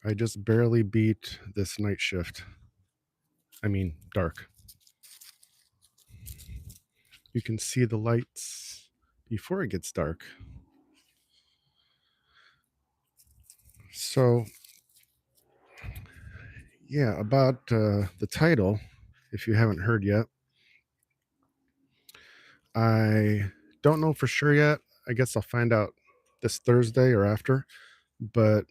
I just barely beat this night shift. I mean, dark. You can see the lights before it gets dark. So, yeah, about the title, if you haven't heard yet, I don't know for sure yet. I guess I'll find out this Thursday or after, but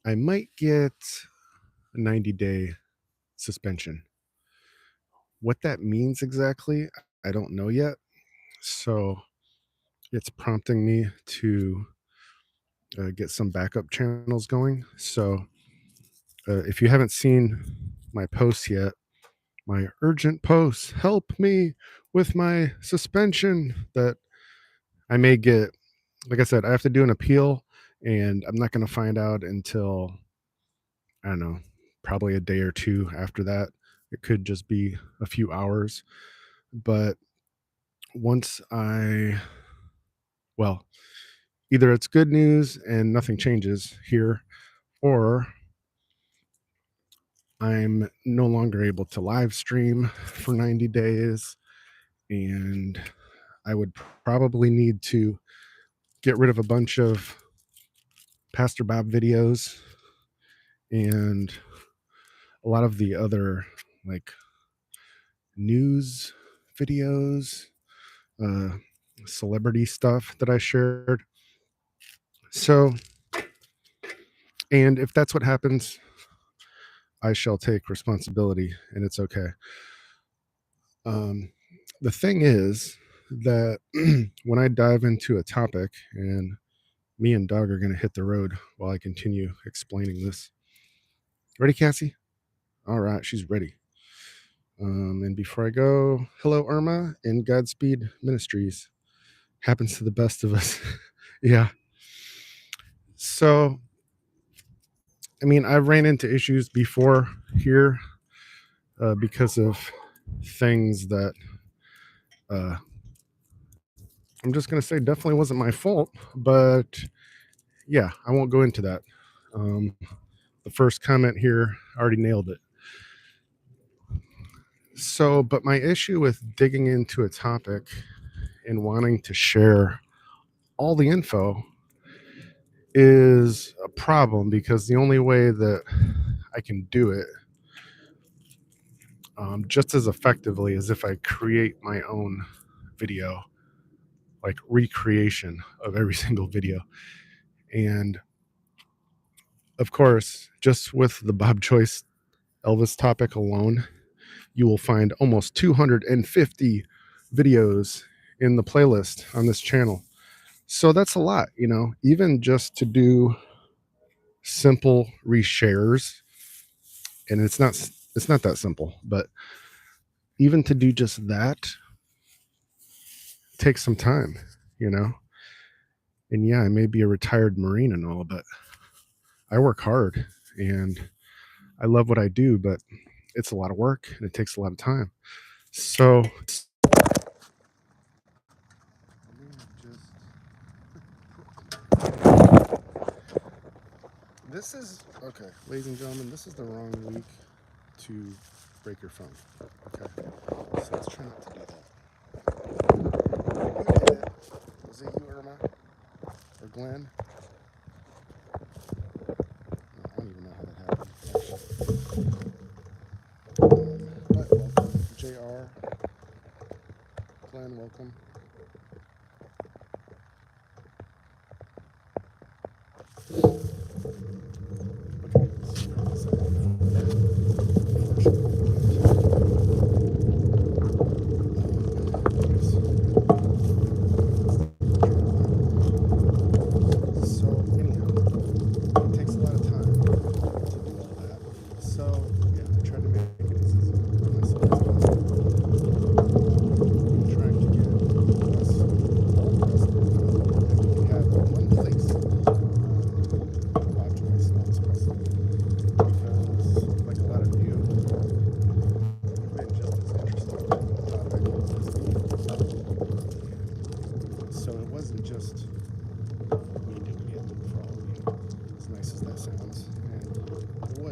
I might get a 90-day suspension. What that means exactly, I don't know yet. So it's prompting me to get some backup channels going. So if you haven't seen my posts yet, my urgent posts, help me with my suspension that I may get. Like I said, I have to do an appeal, and I'm not going to find out until, I don't know, probably a day or two after that. It could just be a few hours. But once well, either it's good news and nothing changes here, or I'm no longer able to live stream for 90 days, and I would probably need to get rid of a bunch of Pastor Bob videos and a lot of the other like news videos, celebrity stuff that I shared. So, and if that's what happens, I shall take responsibility, and it's okay. The thing is that when I dive into a topic, and me and Doug are going to hit the road while I continue explaining this. Ready, Cassie? All right, she's ready. And before I go, hello, Irma, and Godspeed Ministries. Happens to the best of us. Yeah. So, I mean, I've ran into issues before here because of things that I'm just going to say definitely wasn't my fault, but yeah, I won't go into that. The first comment here already nailed it. So, but my issue with digging into a topic and wanting to share all the info is a problem, because the only way that I can do it just as effectively as if I create my own video, like recreation of every single video. And of course, just with the Bob Choice Elvis topic alone, you will find almost 250 videos in the playlist on this channel. So that's a lot, you know, even just to do simple reshares. And it's not that simple, but even to do just that takes some time, you know. And yeah, I may be a retired Marine and all, but I work hard and I love what I do, but it's a lot of work and it takes a lot of time. So this is okay, ladies and gentlemen, this is the wrong week to break your phone. Okay, so let's try not to do that. You did it. Was it you, Irma? Or Glenn? No, I don't even know how that happened. But welcome, JR. Glenn, welcome.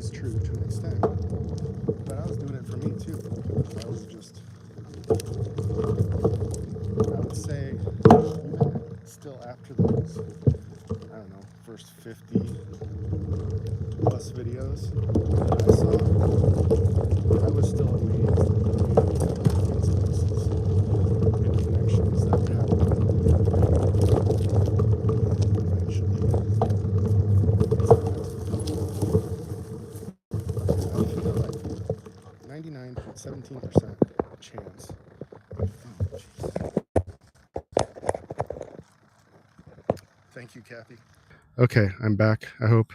is true to an extent, but I was doing it for me too. I was just, I would say, even still after those, I don't know, first 50 plus videos that I saw, I was still amazed at the coincidences and connections that were happening. Eventually, I feel like 99.17% chance. Oh, thank you, Kathy. Okay, I'm back. I hope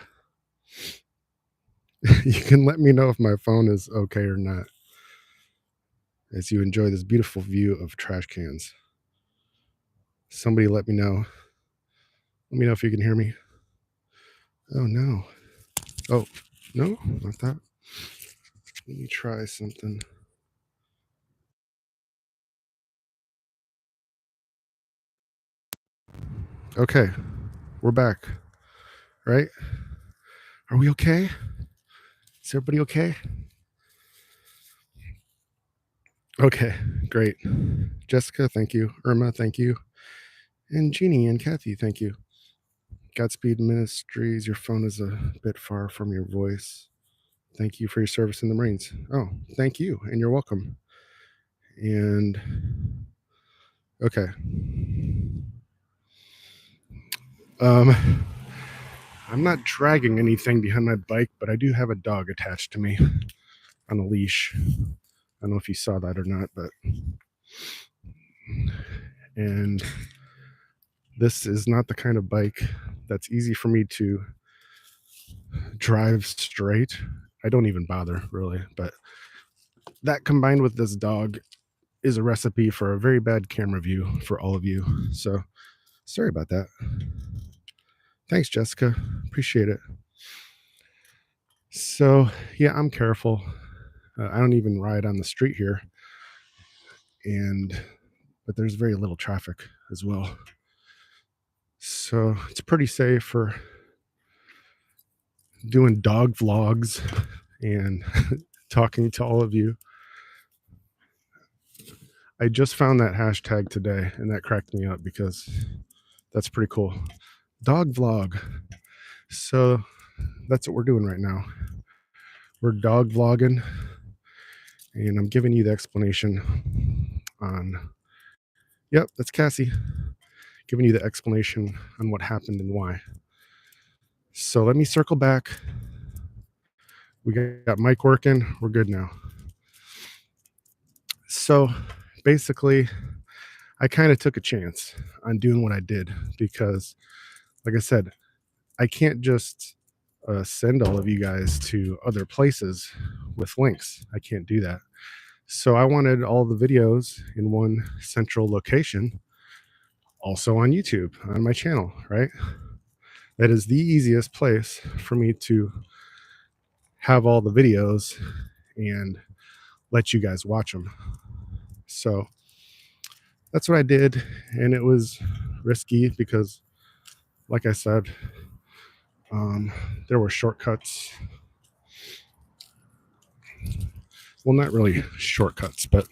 you can let me know if my phone is okay or not as you enjoy this beautiful view of trash cans. Somebody let me know. Let me know if you can hear me. Oh, no. Oh, no, not that. Let me try something. Okay, we're back, right? Are we okay? Is everybody okay? Okay, great. Jessica, thank you. Irma, thank you. And Jeannie and Kathy, thank you. Godspeed Ministries, your phone is a bit far from your voice. Thank you for your service in the Marines. Oh, thank you, and you're welcome. And okay. I'm not dragging anything behind my bike, but I do have a dog attached to me on a leash. I don't know if you saw that or not, but and this is not the kind of bike that's easy for me to drive straight. I don't even bother really, but that combined with this dog is a recipe for a very bad camera view for all of you. So sorry about that. Thanks, Jessica. Appreciate it. So yeah, I'm careful. I don't even ride on the street here, but there's very little traffic as well. So it's pretty safe for doing dog vlogs and talking to all of you. I just found that hashtag today and that cracked me up because that's pretty cool. Dog vlog. So that's what we're doing right now. We're dog vlogging, and I'm giving you the explanation on, yep, that's Cassie, giving you the explanation on what happened and why. So let me circle back. We got mic working. We're good now. So basically, I kind of took a chance on doing what I did because, like I said, I can't just send all of you guys to other places with links. I can't do that. So I wanted all the videos in one central location, also on YouTube, on my channel, right? That is the easiest place for me to have all the videos and let you guys watch them. So that's what I did. And it was risky because, like I said, there were shortcuts. Well, not really shortcuts, but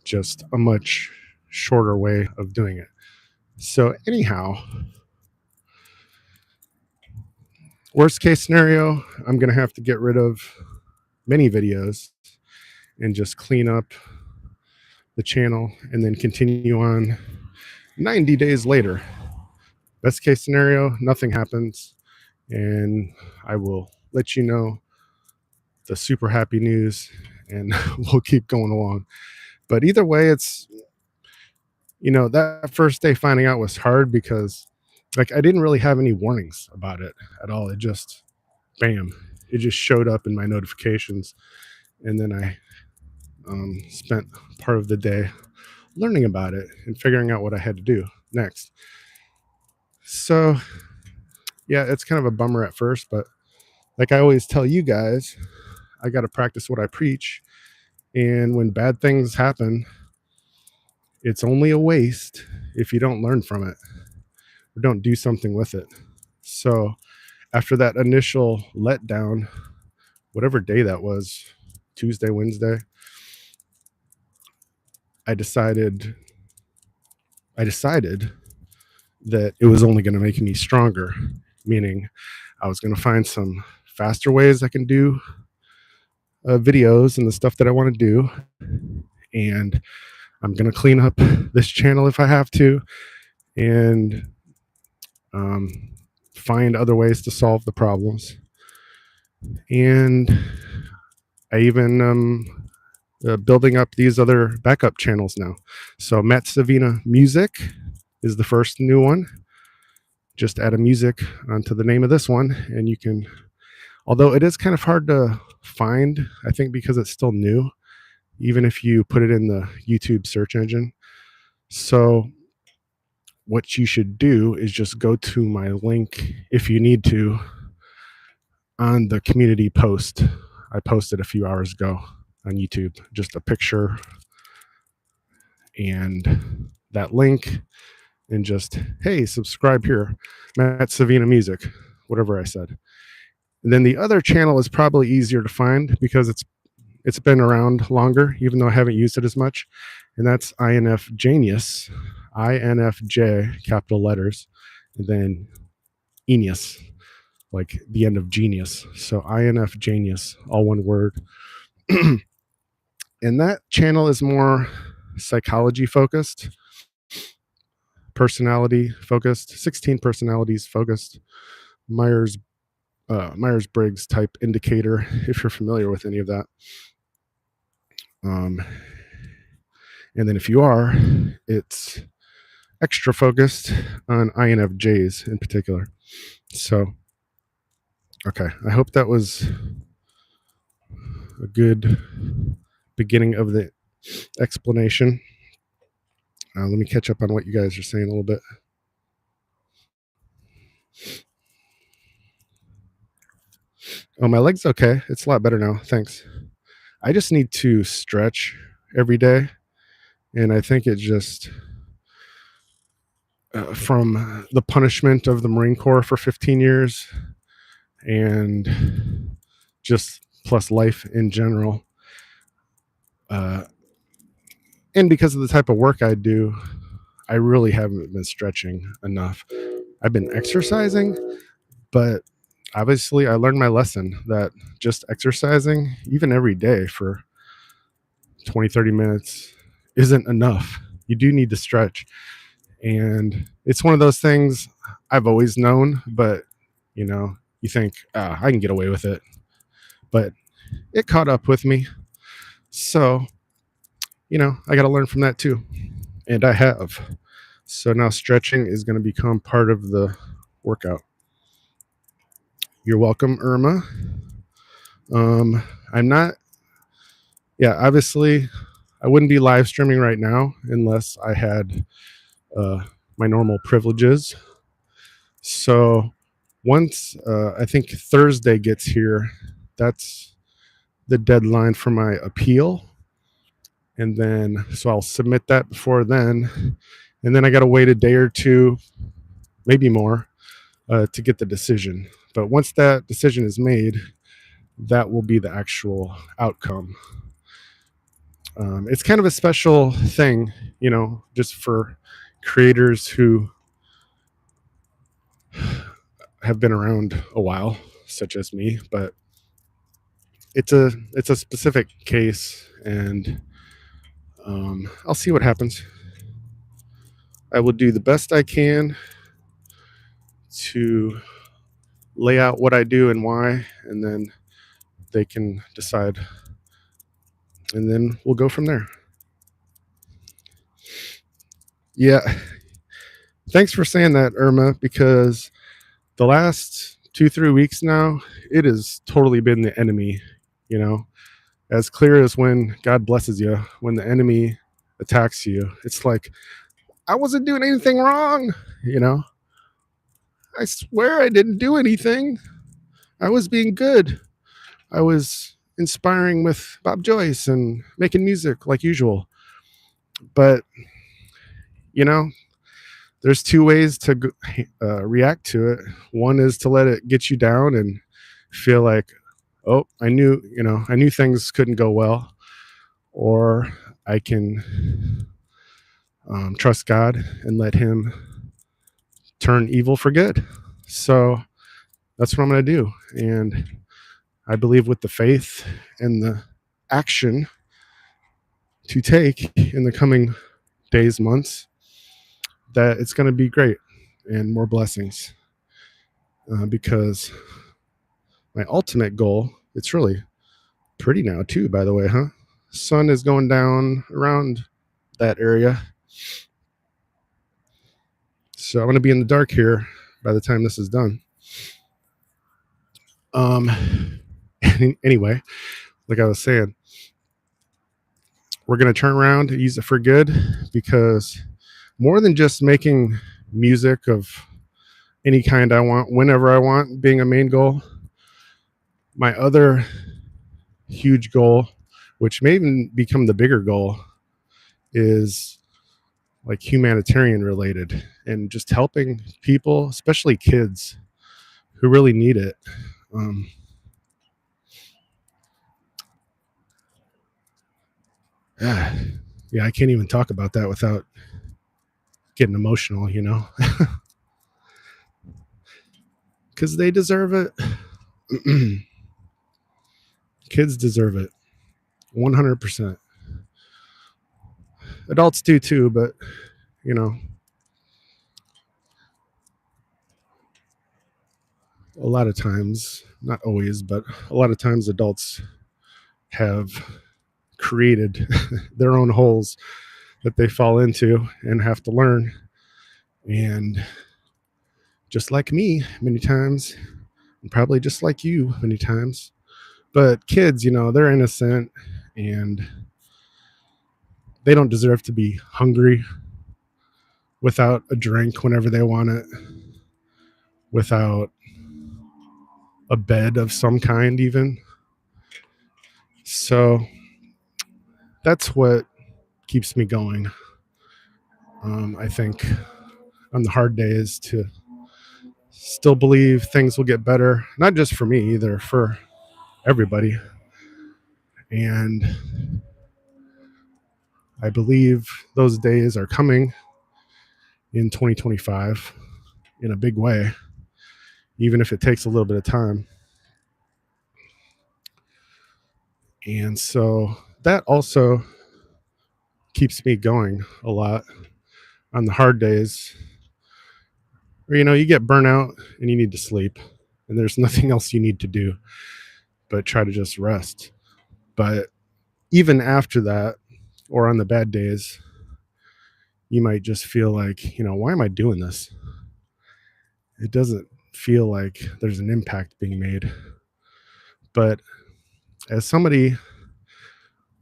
just a much shorter way of doing it. So anyhow, worst case scenario, I'm going to have to get rid of many videos and just clean up the channel and then continue on 90 days later. Best case scenario, nothing happens, and I will let you know the super happy news and we'll keep going along. But either way, it's, that first day finding out was hard because like I didn't really have any warnings about it at all. It just, bam, it just showed up in my notifications. And then I spent part of the day learning about it and figuring out what I had to do next. So yeah, it's kind of a bummer at first, but like I always tell you guys, I got to practice what I preach. And when bad things happen, it's only a waste if you don't learn from it or don't do something with it. So after that initial letdown, whatever day that was, Tuesday, Wednesday, I decided that it was only going to make me stronger, meaning I was going to find some faster ways I can do videos and the stuff that I want to do. And I'm going to clean up this channel if I have to, and find other ways to solve the problems. And I even building up these other backup channels now. So Savina Music is the first new one. Just add a music onto the name of this one, and you can, although it is kind of hard to find, I think because it's still new, even if you put it in the YouTube search engine. So what you should do is just go to my link, if you need to, on the community post I posted a few hours ago on YouTube, just a picture and that link, and just, hey, subscribe here, Savina Music, whatever I said. And then the other channel is probably easier to find because it's been around longer, even though I haven't used it as much. And that's 𝐼'𝐯𝐞, INFJ, capital letters, and then 𝐸, like the end of genius. So 𝐼'𝐯𝐸, all one word. And that channel is more psychology focused, personality focused, 16 personalities focused, Myers-Briggs type indicator, if you're familiar with any of that. And then if you are, it's extra focused on INFJs in particular. So, okay, I hope that was a good beginning of the explanation. Let me catch up on what you guys are saying a little bit. Oh, my leg's okay. It's a lot better now. Thanks. I just need to stretch every day. And I think it just, from the punishment of the Marine Corps for 15 years and just plus life in general, and because of the type of work I do, I really haven't been stretching enough. I've been exercising, but obviously I learned my lesson that just exercising, even every day for 20, 30 minutes, isn't enough. You do need to stretch. And it's one of those things I've always known, but you think, I can get away with it. But it caught up with me. So, I got to learn from that too. And I have. So now stretching is going to become part of the workout. You're welcome, Irma. I'm not, obviously I wouldn't be live streaming right now unless I had my normal privileges. So once I think Thursday gets here, that's the deadline for my appeal. And then, so I'll submit that before then. And then I got to wait a day or two, maybe more, to get the decision. But once that decision is made, that will be the actual outcome. It's kind of a special thing, just for creators who have been around a while, such as me. But it's a specific case, and I'll see what happens. I will do the best I can to lay out what I do and why, and then they can decide, and then we'll go from there. Yeah. Thanks for saying that, Irma, because the last 2-3 weeks now, it has totally been the enemy, as clear as when God blesses you, when the enemy attacks you. It's like, I wasn't doing anything wrong, I swear I didn't do anything. I was being good. I was inspiring with Bob Joyce and making music like usual. But, the there's two ways to react to it. One is to let it get you down and feel like, oh, I knew things couldn't go well, or I can trust God and let Him turn evil for good. So that's what I'm going to do. And I believe with the faith and the action to take in the coming days, months, that it's going to be great and more blessings. Because my ultimate goal, it's really pretty now too, by the way, huh? Sun is going down around that area. So I'm going to be in the dark here by the time this is done. Anyway, like I was saying, we're going to turn around and use it for good, because more than just making music of any kind I want, whenever I want, being a main goal, my other huge goal, which may even become the bigger goal, is like humanitarian related and just helping people, especially kids who really need it. Yeah, I can't even talk about that without getting emotional, because they deserve it. Kids deserve it 100%. Adults do too, but a lot of times, not always, but a lot of times adults have created their own holes that they fall into and have to learn. And just like me many times, and probably just like you many times, but kids, they're innocent and they don't deserve to be hungry without a drink whenever they want it, without a bed of some kind even. So that's what keeps me going. I think on the hard days, to still believe things will get better, not just for me either, for everybody. And I believe those days are coming in 2025 in a big way, even if it takes a little bit of time. And so that also keeps me going a lot on the hard days where, you get burnout and you need to sleep and there's nothing else you need to do but try to just rest. But even after that, or on the bad days, you might just feel like, why am I doing this? It doesn't feel like there's an impact being made. But as somebody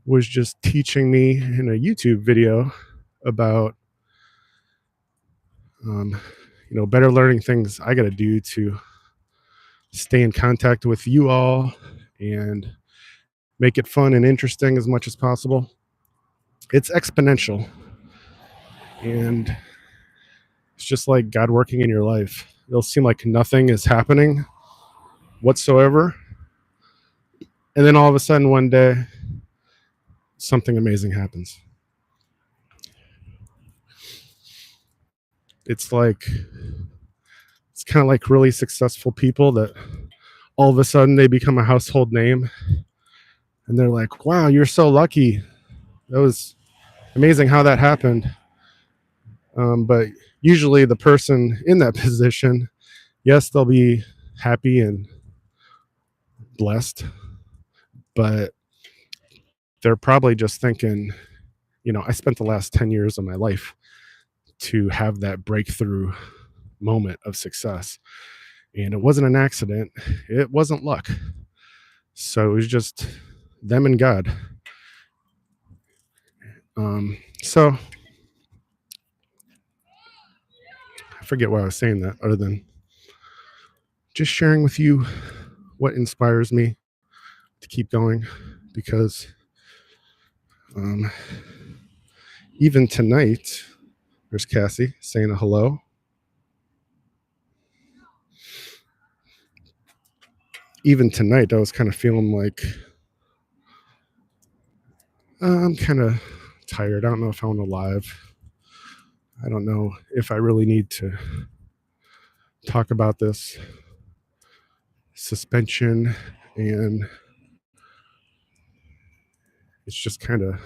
was just teaching me in a YouTube video about, better learning things I got to do to stay in contact with you all and make it fun and interesting as much as possible. It's exponential. And it's just like God working in your life. It'll seem like nothing is happening whatsoever. And then all of a sudden one day, something amazing happens. It's kind of like really successful people that all of a sudden they become a household name. And they're like, wow, you're so lucky. That was amazing how that happened. But usually the person in that position, yes, they'll be happy and blessed, but they're probably just thinking, I spent the last 10 years of my life to have that breakthrough moment of success. And it wasn't an accident. It wasn't luck. So it was just them and God. So I forget why I was saying that, other than just sharing with you what inspires me to keep going, because even tonight There's Cassie saying a hello. Even tonight, I was kind of feeling like I'm kind of tired. I don't know if I want to live. I don't know if I really need to talk about this suspension, and it's just kind of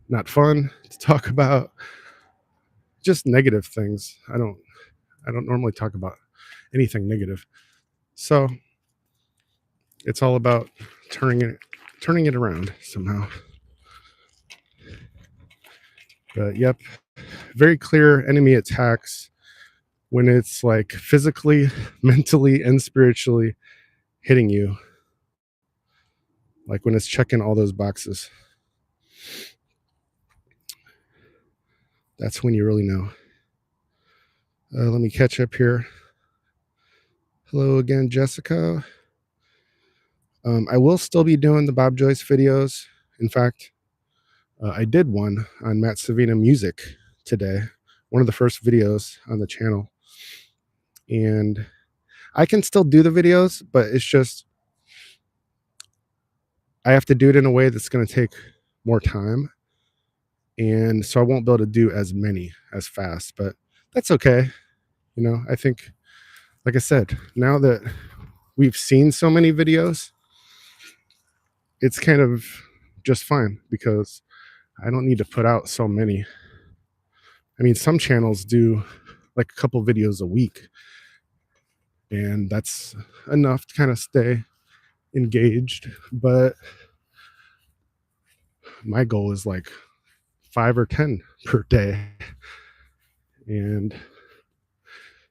not fun to talk about. Just negative things. I don't normally talk about anything negative. So it's all about turning it around somehow. But yep, very clear enemy attacks when it's like physically, mentally, and spiritually hitting you. Like when it's checking all those boxes. That's when you really know. Let me catch up here. Hello again, Jessica. I will still be doing the Bob Joyce videos. In fact, I did one on Matt Savina music today, one of the first videos on the channel. And I can still do the videos, but it's just, I have to do it in a way that's going to take more time. And so I won't be able to do as many as fast, but that's okay. You know, I think, like I said, now that we've seen so many videos, it's kind of just fine because I don't need to put out so many. I mean, some channels do like a couple videos a week, and that's enough to kind of stay engaged. But my goal is like 5 or 10 per day. And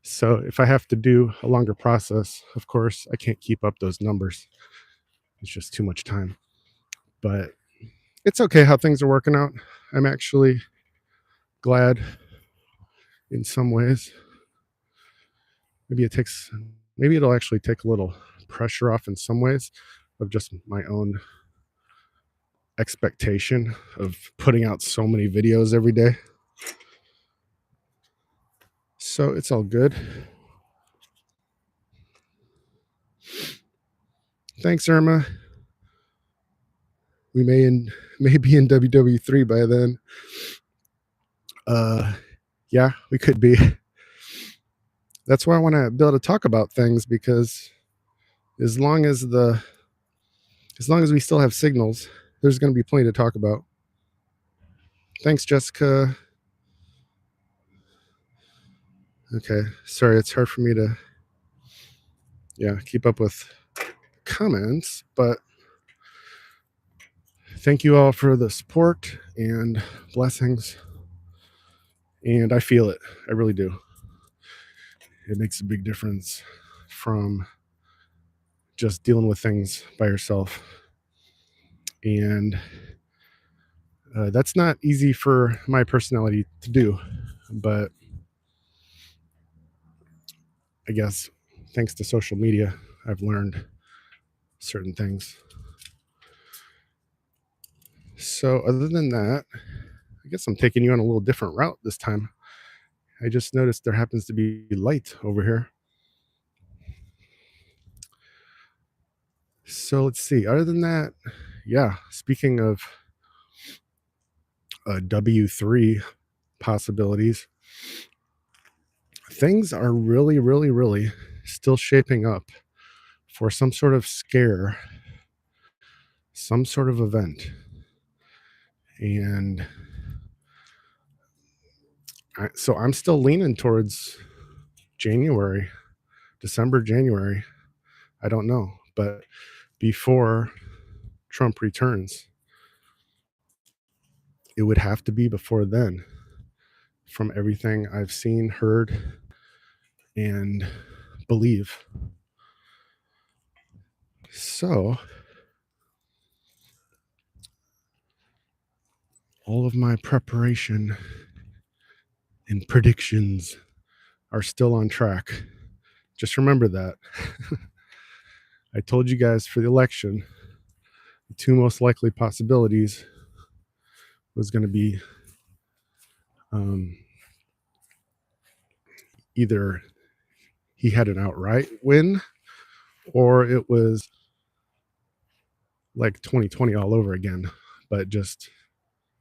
so if I have to do a longer process, of course, I can't keep up those numbers. It's just too much time. But it's okay how things are working out. I'm actually glad in some ways. Maybe it'll actually take a little pressure off in some ways of just my own expectation of putting out so many videos every day. So it's all good. Thanks, Irma. We may be in WW3 by then. Yeah, we could be. That's why I want to be able to talk about things, because as long as we still have signals, there's going to be plenty to talk about. Thanks, Jessica. Okay, sorry, it's hard for me to keep up with comments, but thank you all for the support and blessings. And I feel it. I really do. It makes a big difference from just dealing with things by yourself. And that's not easy for my personality to do, but I guess thanks to social media, I've learned certain things. So other than that, I guess I'm taking you on a little different route this time. I just noticed there happens to be light over here. So let's see. Other than that, speaking of W3 possibilities, things are really, really, really still shaping up for some sort of scare, some sort of event. And so I'm still leaning towards December, January. I don't know, but before Trump returns, it would have to be before then, from everything I've seen, heard, and believe. So all of my preparation and predictions are still on track. Just remember that. I told you guys for the election, the two most likely possibilities was going to be either he had an outright win or it was like 2020 all over again, but just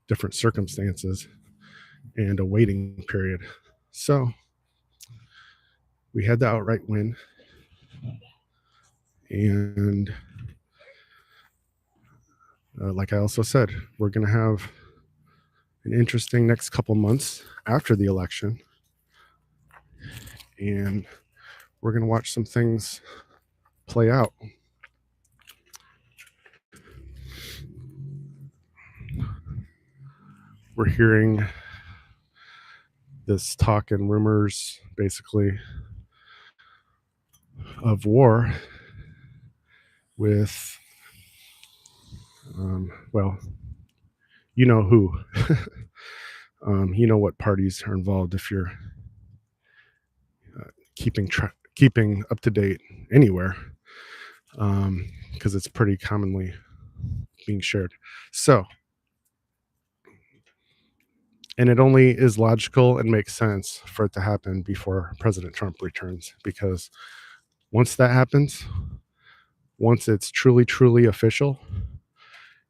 different circumstances and a waiting period. So we had the outright win, and like I also said, we're going to have an interesting next couple months after the election, and we're going to watch some things play out. We're hearing this talk and rumors, basically, of war with, well, you know who. You know what parties are involved if you're keeping up to date anywhere, because it's pretty commonly being shared. So, and it only is logical and makes sense for it to happen before President Trump returns, because once that happens, once it's truly official,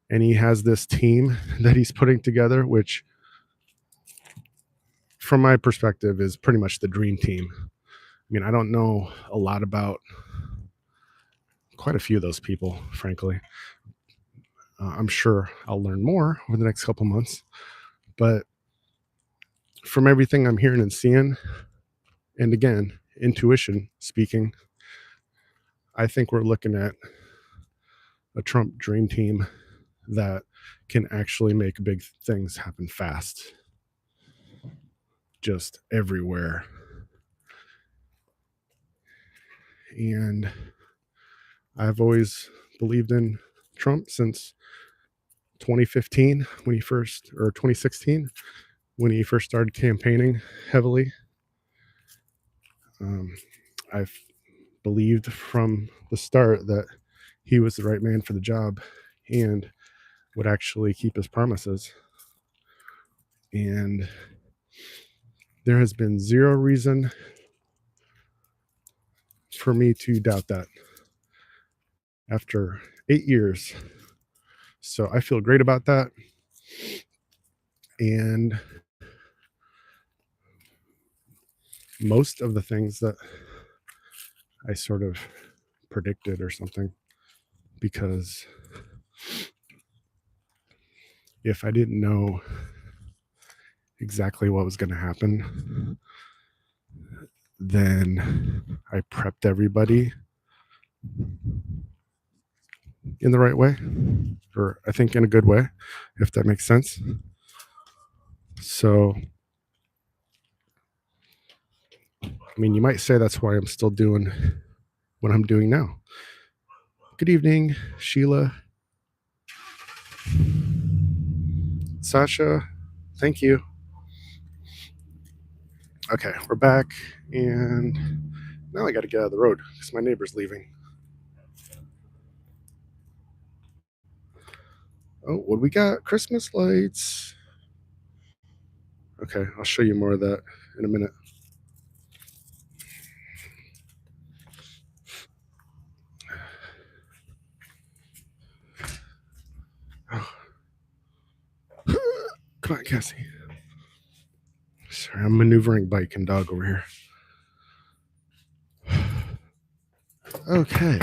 and he has this team that he's putting together, which from my perspective is pretty much the dream team. I mean, I don't know a lot about quite a few of those people, frankly. I'm sure I'll learn more over the next couple months, but from everything I'm hearing and seeing, and again, intuition speaking, I think we're looking at a Trump dream team that can actually make big things happen fast, just everywhere. And I've always believed in Trump since 2015 when he first, or 2016 when he first started campaigning heavily. I've believed from the start that he was the right man for the job and would actually keep his promises. And there has been zero reason for me to doubt that after 8 years. So I feel great about that. And most of the things that I sort of predicted or something, because if I didn't know exactly what was going to happen, then I prepped everybody in the right way, or I think in a good way, if that makes sense. So, I mean, you might say that's why I'm still doing what I'm doing now. Good evening, Sheila. Sasha, thank you. Okay, we're back, and now I got to get out of the road because my neighbor's leaving. Oh, what we got? Christmas lights. Okay, I'll show you more of that in a minute. Oh. Come on, Cassie. Sorry, I'm maneuvering bike and dog over here. Okay.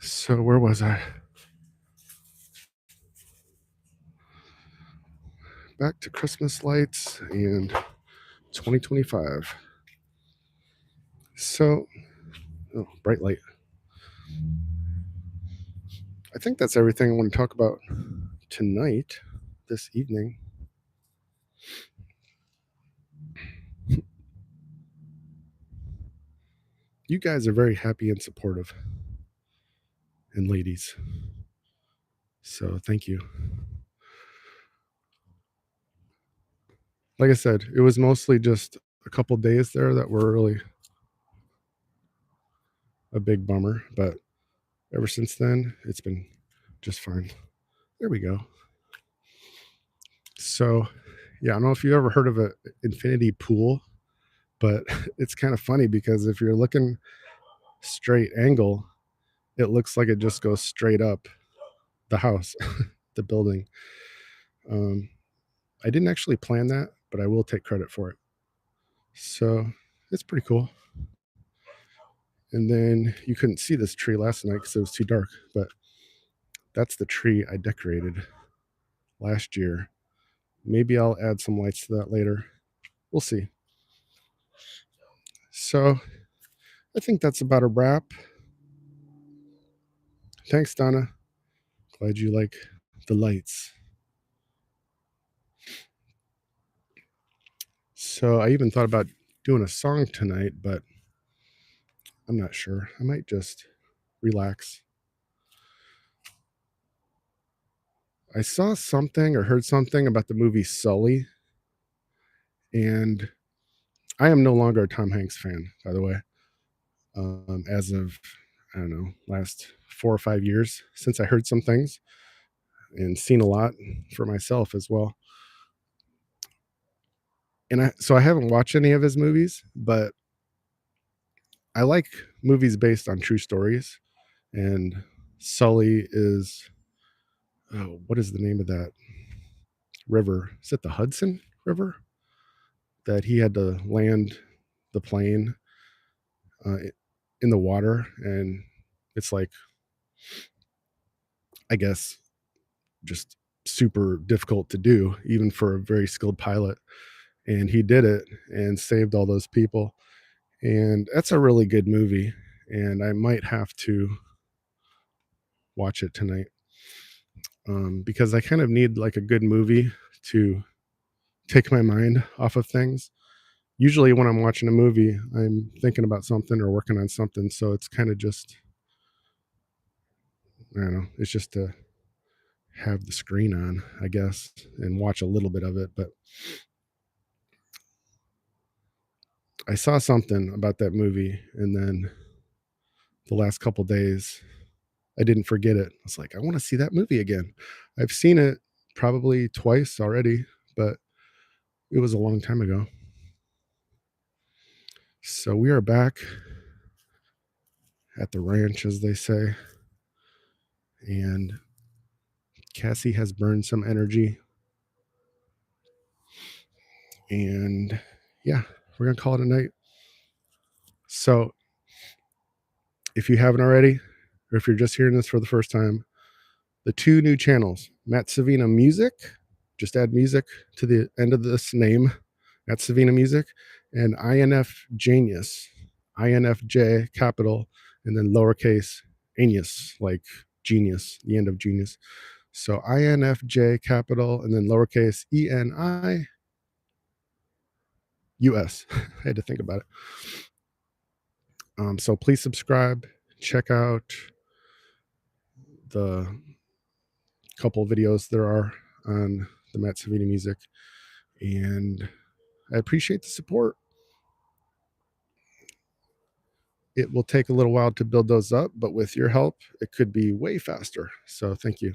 So where was I? Back to Christmas lights and 2025. So, oh, bright light. I think that's everything I want to talk about tonight, this evening. You guys are very happy and supportive, and ladies. So thank you. Like I said, it was mostly just a couple days there that were really a big bummer, but ever since then, it's been just fine. There we go. So, yeah, I don't know if you ever heard of an infinity pool But it's kind of funny because if you're looking straight angle, it looks like it just goes straight up the house, the building. I didn't actually plan that, but I will take credit for it. So it's pretty cool. And then you couldn't see this tree last night because it was too dark, but that's the tree I decorated last year. Maybe I'll add some lights to that later. We'll see. So I think that's about a wrap. Thanks, Donna. Glad you like the lights. So I even thought about doing a song tonight, but I'm not sure. I might just relax. I saw something or heard something about the movie Sully, and I am no longer a Tom Hanks fan, by the way. As of, I don't know, last 4 or 5 years since I heard some things and seen a lot for myself as well. And so I haven't watched any of his movies, but I like movies based on true stories. And Sully is, oh, what is the name of that river? Is it the Hudson River? That he had to land the plane in the water, and it's like, I guess, just super difficult to do, even for a very skilled pilot. And he did it and saved all those people. And that's a really good movie. And I might have to watch it tonight because I kind of need like a good movie to take my mind off of things. Usually when I'm watching a movie, I'm thinking about something or working on something. So it's kind of just, I don't know, it's just to have the screen on, I guess, and watch a little bit of it. But I saw something about that movie, and then the last couple days, I didn't forget it. I was like, I want to see that movie again. I've seen it probably twice already, but it was a long time ago. So we are back at the ranch, as they say, and Cassie has burned some energy. And yeah, we're going to call it a night. So if you haven't already, or if you're just hearing this for the first time, the 2 new channels, Savina Music, just add music to the end of this name, Savina Music, and 𝐼'𝐯𝐝, INFJ capital, and then lowercase @, like genius, the end of genius. So INFJ capital, and then lowercase ENIUS. I had to think about it. So please subscribe, check out the couple of videos there are on the Savina Music, and I appreciate the support. It will take a little while to build those up, but with your help, it could be way faster. So thank you.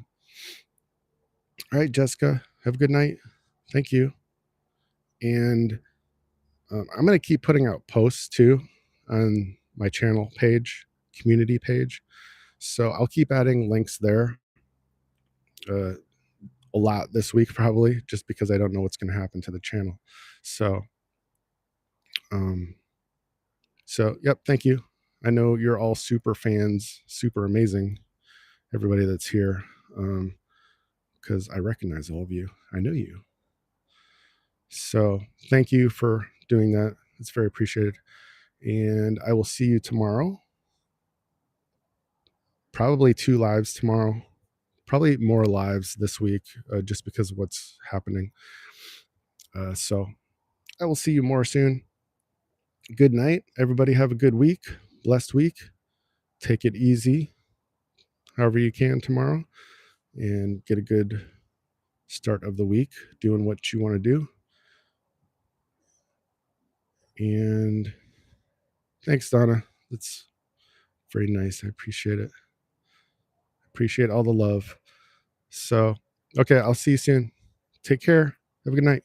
All right, Jessica, have a good night. Thank you. And I'm going to keep putting out posts too on my channel page, community page. So I'll keep adding links there a lot this week, probably, just because I don't know what's going to happen to the channel. So, yep, thank you. I know you're all super fans, super amazing, everybody that's here, because I recognize all of you. I know you. So thank you for doing that. It's very appreciated. And I will see you tomorrow. Probably 2 lives tomorrow. Probably more lives this week, just because of what's happening. So I will see you more soon. Good night. Everybody have a good week. Blessed week. Take it easy however you can tomorrow, and get a good start of the week doing what you want to do. And thanks, Donna. That's very nice. I appreciate it. Appreciate all the love. So, okay, I'll see you soon. Take care. Have a good night.